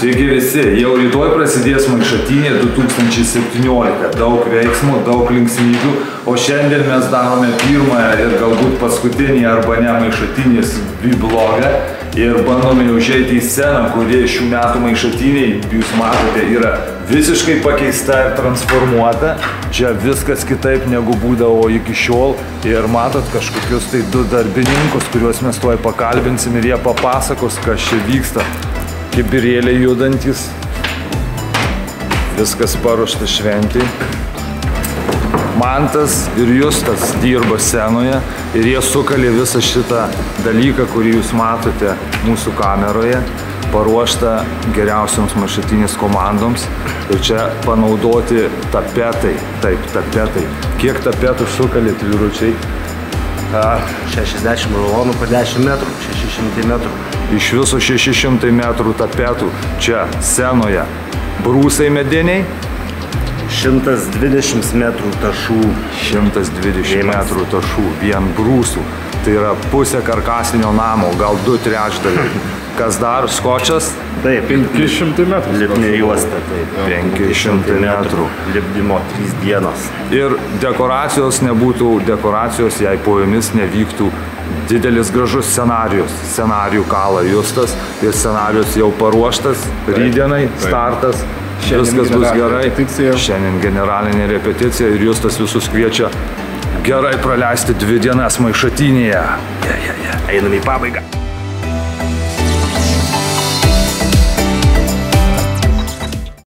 Sveiki visi, jau rytoj prasidės Maišatynė 2017, daug veiksmų, daug linksmybių, o šiandien mes darome pirmąją ir galbūt paskutinį arba ne Maišatynės vlogą ir bandome užeiti į sceną, kuri šių metų Maišatynėj, jūs matote, yra visiškai pakeista ir transformuota. Čia viskas kitaip negu būdavo iki šiol ir matot kažkokius tai du darbininkus, kuriuos mes tuoj pakalbinsim ir jie papasakos, kas čia vyksta. Kibirėliai judantis, viskas paruošta šventei. Mantas ir Justas dirba scenoje ir jie sukalė visą šitą dalyką, kurį jūs matote mūsų kameroje, paruoštą geriausioms Maišatynės komandoms. Ir čia panaudoti tapetai, taip, tapetai. Kiek tapetų sukalėt, vyručiai? 60 rulonų per 10 metrų, 600 metrų. Iš viso 600 metrų tapetų čia scenoje. Brūsai mediniai? 120 metrų tašų. 120 metrų tašų, vien brūsų. Tai yra pusė karkasinio namo, gal 2/3. Kas dar? Skočas? Taip, 500 metrų. Lipnė juosta, taip. 500 metrų. Lipdymo 3 dienos. Ir dekoracijos nebūtų dekoracijos, jei po jomis nevyktų didelis gražus scenarijus. Scenarijų kala Justas ir scenarijus jau paruoštas, rytdienai, startas. Viskas bus gerai. Šiandien generalinė repeticija ir Justas visus kviečia gerai praleisti 2 dienas Maišatynėje. Einam į pabaigą.